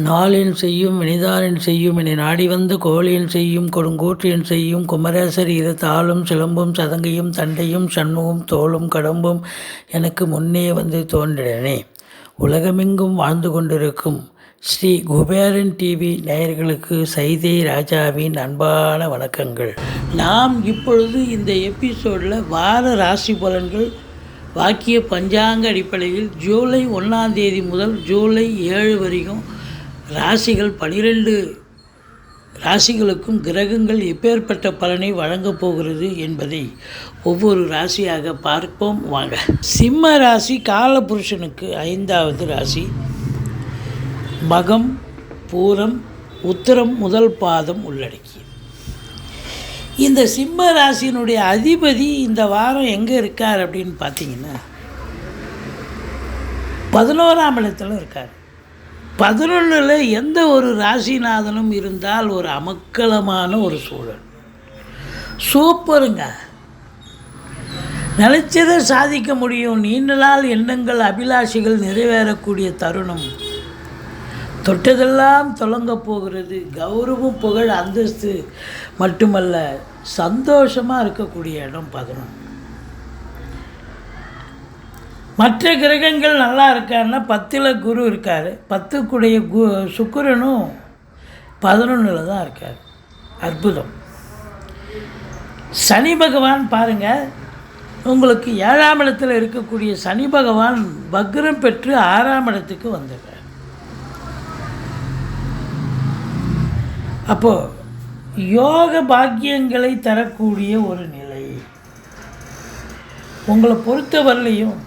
நாளின் செய்யும் வினிதானின் செய்யும் என நாடி வந்து கோழியின் செய்யும் கொடுங்கூற்றியன் செய்யும் குமரேசர் இரு தாளும் சிலம்பும் சதங்கையும் தண்டையும் சண்முகம் தோளும் கடம்பும் எனக்கு முன்னே வந்து தோன்றினே. உலகமெங்கும் வாழ்ந்து கொண்டிருக்கும் ஸ்ரீ குபேரன் டிவி நேயர்களுக்கு சைதை ராஜாவின் அன்பான வணக்கங்கள். நாம் இப்பொழுது இந்த எபிசோடில் வார ராசி பலன்கள் வாக்கிய பஞ்சாங்க அடிப்படையில் ஜூலை 1ஆம் தேதி முதல் ஜூலை 7 வரைக்கும் ராசிகள் 12 ராசிகளுக்கும் கிரகங்கள் எப்பேற்பட்ட பலனை வழங்கப் போகிறது என்பதை ஒவ்வொரு ராசியாக பார்ப்போம் வாங்க. சிம்ம ராசி காலபுருஷனுக்கு 5வது ராசி. மகம் பூரம் உத்திரம் முதல் பாதம் உள்ளடக்கி இந்த சிம்ம ராசியினுடைய அதிபதி இந்த வாரம் எங்கே இருக்கார் அப்படின்னு பார்த்தீங்கன்னா 11ஆம் இடத்துல இருக்கார். 11ல் எந்த ஒரு ராசிநாதனும் இருந்தால் ஒரு அமக்கலமான ஒரு சூழல். சூப்பருங்க, நினைச்சதை சாதிக்க முடியும். நீண்ட நாள் எண்ணங்கள் அபிலாஷைகள் நிறைவேறக்கூடிய தருணம். தொட்டதெல்லாம் தொடங்க போகிறது. கௌரவம் புகழ் அந்தஸ்து மட்டுமல்ல, சந்தோஷமாக இருக்கக்கூடிய இடம் 11. மற்ற கிரகங்கள் நல்லா இருக்காருன்னா 10ல் குரு இருக்கார். 10க்குடைய சுக்கிரனும் 11ல் தான் இருக்கார். அற்புதம். சனி பகவான் பாருங்கள், உங்களுக்கு 7ஆம் இடத்தில் இருக்கக்கூடிய சனி பகவான் வக்ரம் பெற்று 6ஆம் இடத்துக்கு வந்துடுறார். அப்போது யோக பாக்கியங்களை தரக்கூடிய ஒரு நிலை. உங்களை பொறுத்தவரையிலையும்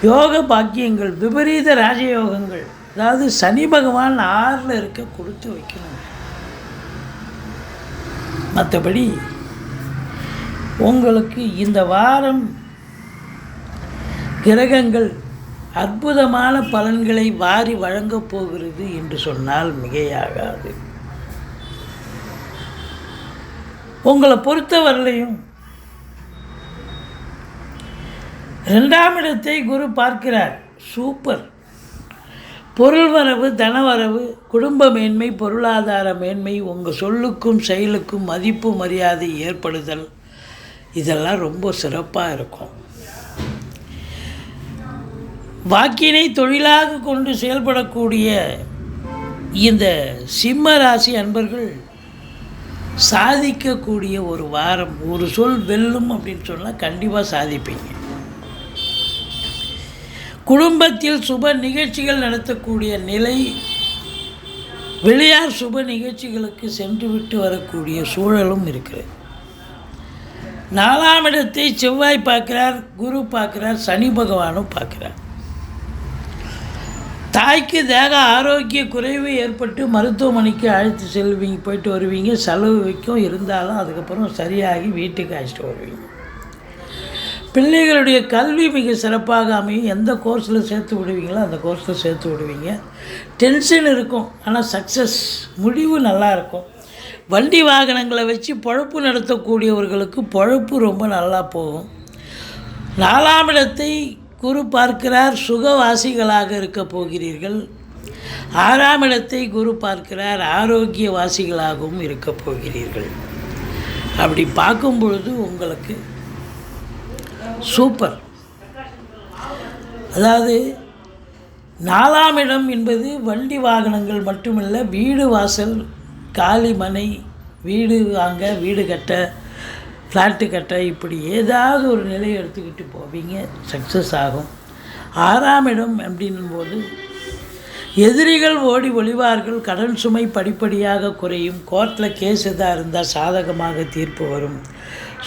யோக பாக்கியங்கள் விபரீத ராஜயோகங்கள், அதாவது சனி பகவான் 6ல் இருக்க கொடுத்து வைக்கணும். மற்றபடி உங்களுக்கு இந்த வாரம் கிரகங்கள் அற்புதமான பலன்களை வாரி வழங்கப் போகிறது என்று சொன்னால் மிகையாகாது. உங்களை பொறுத்தவரையிலையும் 2ஆம் இடத்தை குரு பார்க்கிறார். சூப்பர். பொருள் வரவு, தனவரவு, குடும்ப மேன்மை, பொருளாதார மேன்மை, உங்கள் சொல்லுக்கும் செயலுக்கும் மதிப்பு மரியாதை ஏற்படுதல், இதெல்லாம் ரொம்ப சிறப்பாக இருக்கும். வாக்கினை தொழிலாக கொண்டு செயல்படக்கூடிய இந்த சிம்ம ராசி அன்பர்கள் சாதிக்கக்கூடிய ஒரு வாரம். ஒரு சொல் வெல்லும் அப்படின்னு சொன்னால் கண்டிப்பாக சாதிப்பீங்க. குடும்பத்தில் சுப நிகழ்ச்சிகள் நடத்தக்கூடிய நிலை, வெளியார் சுப நிகழ்ச்சிகளுக்கு சென்று விட்டு வரக்கூடிய சூழலும் இருக்கிறது. 4ஆம் இடத்தை செவ்வாய் பார்க்கிறார், குரு பார்க்கிறார், சனி பகவானும் பார்க்கிறார். தாய்க்கு தேக ஆரோக்கிய குறைவு ஏற்பட்டு மருத்துவமனைக்கு அழைத்து செல்வீங்க, போயிட்டு வருவீங்க. செலவு வைக்கும், இருந்தாலும் அதுக்கப்புறம் சரியாகி வீட்டுக்கு அழைச்சிட்டு வருவீங்க. பிள்ளைகளுடைய கல்வி மிக சிறப்பாக அமையும். எந்த கோர்ஸில் சேர்த்து விடுவீங்களோ அந்த கோர்ஸில் சேர்த்து விடுவீங்க. டென்ஷன் இருக்கும், ஆனால் சக்ஸஸ், முடிவு நல்லா இருக்கும். வண்டி வாகனங்களை வச்சு பொழப்பு நடத்தக்கூடியவர்களுக்கு பொழப்பு ரொம்ப நல்லா போகும். 4ஆம் இடத்தை குரு பார்க்கிறார், சுகவாசிகளாக இருக்க போகிறீர்கள். 6ஆம் இடத்தை குரு பார்க்கிறார், ஆரோக்கிய வாசிகளாகவும் இருக்க போகிறீர்கள். அப்படி பார்க்கும் பொழுது உங்களுக்கு சூப்பர். அதாவது 4ஆம் இடம் என்பது வண்டி வாகனங்கள் மட்டுமல்ல, வீடு வாசல், காலி மனை, வீடு வாங்க, வீடு கட்ட, ஃப்ளாட்டு கட்ட, இப்படி ஏதாவது ஒரு நிலையை எடுத்துக்கிட்டு போவீங்க, சக்ஸஸ் ஆகும். 6ஆம் இடம் அப்படின்னும்போது எதிரிகள் ஓடி ஒளிவார்கள், கடன் சுமை படிப்படியாக குறையும், கோர்ட்டில் கேஸ் எதாக இருந்தால் சாதகமாக தீர்ப்பு வரும்.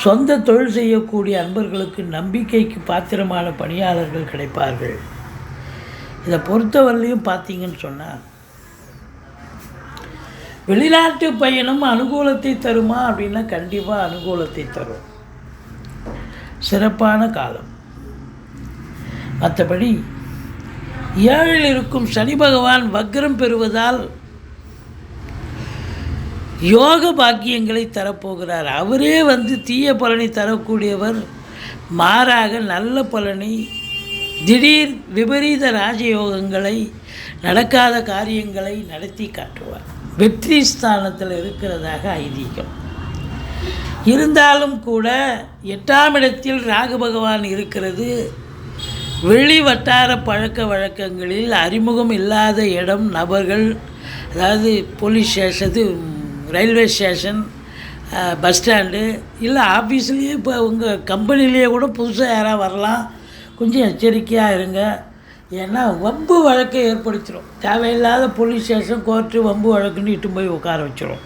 சொந்த தொழில் செய்யக்கூடிய அன்பர்களுக்கு நம்பிக்கைக்கு பாத்திரமான பணியாளர்கள் கிடைப்பார்கள். இதை பொறுத்தவரையிலையும் பார்த்தீங்கன்னு சொன்னால் வெளிநாட்டு பயணம் அனுகூலத்தை தருமா அப்படின்னா கண்டிப்பாக அனுகூலத்தை தரும். சிறப்பான காலம். மற்றபடி 7ல் இருக்கும் சனி பகவான் வக்ரம் பெறுவதால் யோக பாக்கியங்களை தரப்போகிறார். அவரே வந்து தீய பலனை தரக்கூடியவர், மாறாக நல்ல பலனை, திடீர் விபரீத ராஜயோகங்களை, நடக்காத காரியங்களை நடத்தி காட்டுவார். வெற்றி ஸ்தானத்தில் இருக்கிறதாக ஐதீகம். இருந்தாலும் கூட 8ஆம் இடத்தில் ராகு பகவான் இருக்கிறது. வெளி வட்டார பழக்க வழக்கங்களில் அறிமுகம் இல்லாத இடம், நபர்கள், அதாவது police station, railway station, bus stand, இல்லை ஆஃபீஸ்லேயே, இப்போ உங்கள் கம்பெனிலேயே கூட புதுசாக யாராவது வரலாம். கொஞ்சம் எச்சரிக்கையாக இருங்க. ஏன்னா வம்பு வழக்கை ஏற்படுத்திடும். தேவையில்லாத போலீஸ் ஸ்டேஷன், கோர்ட்டு, வம்பு வழக்குன்னு இட்டு போய் உட்கார வச்சிடும்.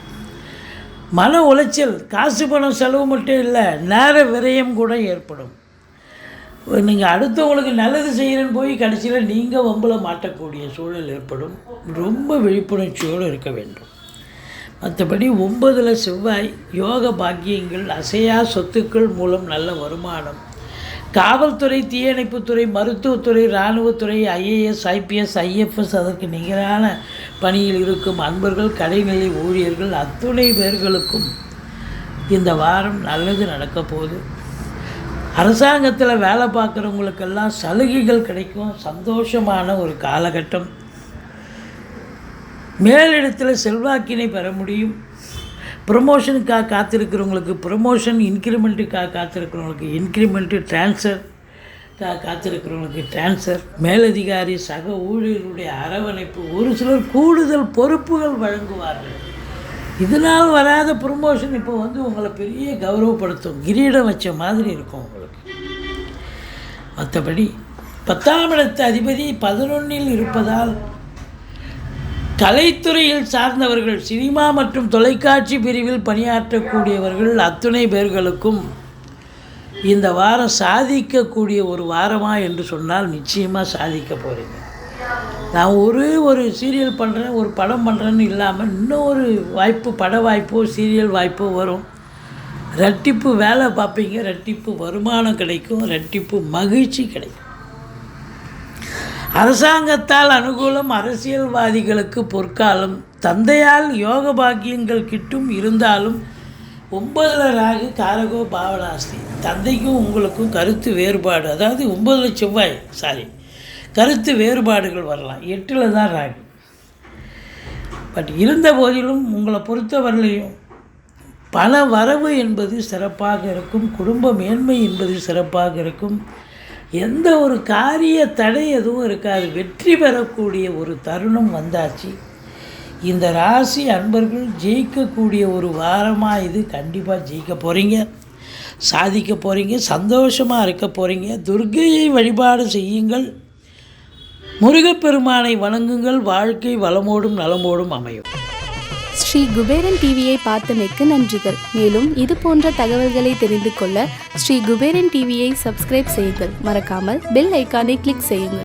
மன உளைச்சல், காசு பணம் செலவு மட்டும் இல்லை, நேர விரயம் கூட ஏற்படும். நீங்கள் அடுத்தவங்களுக்கு நல்லது செய்கிறேன்னு போய் கடைசியில் நீங்கள் வம்பில் மாட்டக்கூடிய சூழல் ஏற்படும். ரொம்ப விழிப்புணர்ச்சியோடு இருக்க வேண்டும். மற்றபடி 9ல் செவ்வாய், யோக பாக்கியங்கள், அசையா சொத்துக்கள் மூலம் நல்ல வருமானம், காவல்துறை, தீயணைப்புத்துறை, மருத்துவத்துறை, இராணுவத்துறை, IAS, IPS, IFS, அதற்கு நிகரான பணியில் இருக்கும் அன்பர்கள், கடைநிலை ஊழியர்கள் அத்துணை பேர்களுக்கும் இந்த வாரம் நல்லது நடக்க போகுது. அரசாங்கத்தில் வேலை பார்க்குறவங்களுக்கெல்லாம் சலுகைகள் கிடைக்கும். சந்தோஷமான ஒரு காலகட்டம். மேலிடத்தில் செல்வாக்கினை பெற முடியும். ப்ரொமோஷனுக்காக காத்திருக்கிறவங்களுக்கு ப்ரொமோஷன், இன்க்ரிமெண்ட்டுக்காக காத்திருக்கிறவங்களுக்கு இன்க்ரிமெண்ட்டு, ட்ரான்ஸ்ஃபருக்காக காத்திருக்கிறவங்களுக்கு ட்ரான்ஸ்ஃபர், மேலதிகாரி, சக ஊழியர்களுடைய அரவணைப்பு, ஒரு சிலர் கூடுதல் பொறுப்புகள் வழங்குவார்கள். இதனால் வராத ப்ரொமோஷன் இப்போ உங்களை பெரிய கௌரவப்படுத்தும், கிரீடம் வச்ச மாதிரி இருக்கும் உங்களுக்கு. மற்றபடி 10ஆம் இடத்து அதிபதி 11ல் இருப்பதால் கலைத்துறையில் சார்ந்தவர்கள், சினிமா மற்றும் தொலைக்காட்சி பிரிவில் பணியாற்றக்கூடியவர்கள் அத்துணை பேர்களுக்கும் இந்த வாரம் சாதிக்கக்கூடிய ஒரு வாரமா என்று சொன்னால் நிச்சயமாக சாதிக்க போகிறீங்க. நான் ஒரு சீரியல் பண்ணுறேன், ஒரு படம் பண்ணுறேன்னு இல்லாமல் இன்னொரு வாய்ப்பு, பட வாய்ப்போ சீரியல் வாய்ப்போ வரும். ரெட்டிப்பு வேலை பார்ப்பீங்க, ரெட்டிப்பு வருமானம் கிடைக்கும், ரெட்டிப்பு மகிழ்ச்சி கிடைக்கும். அரசாங்கத்தால் அனுகூலம், அரசியல்வாதிகளுக்கு பொற்காலம், தந்தையால் யோக பாக்கியங்கள் கிட்டும். இருந்தாலும் 9ல் ராகு, காரகோ பாவனாஸ்தி, தந்தைக்கும் உங்களுக்கும் கருத்து வேறுபாடு, அதாவது 9ல் செவ்வாய், கருத்து வேறுபாடுகள் வரலாம். 8ல் தான் ராகு. பட் இருந்த போதிலும் உங்களை பொறுத்தவரையிலையும் பண வரவு என்பது சிறப்பாக இருக்கும். குடும்ப மேன்மை என்பது சிறப்பாக இருக்கும். எந்த ஒரு காரிய தடை எதுவும் இருக்காது. வெற்றி பெறக்கூடிய ஒரு தருணம் வந்தாச்சு. இந்த ராசி அன்பர்கள் ஜெயிக்கக்கூடிய ஒரு வாரமாக இது. கண்டிப்பாக ஜெயிக்க போகிறீங்க, சாதிக்க போகிறீங்க, சந்தோஷமாக இருக்க போகிறீங்க. துர்க்கையை வழிபாடு செய்யுங்கள், முருகப்பெருமானை வணங்குங்கள். வாழ்க்கை வளமோடும் நலமோடும் அமையும். ஸ்ரீ குபேரன் டிவியை பார்த்தமைக்கு நன்றிகள். மேலும் இது போன்ற தகவல்களை தெரிந்து கொள்ள ஸ்ரீ குபேரன் டிவியை சப்ஸ்கிரைப் செய்யுங்கள். மறக்காமல் பெல் ஐக்கானை கிளிக் செய்யுங்கள்.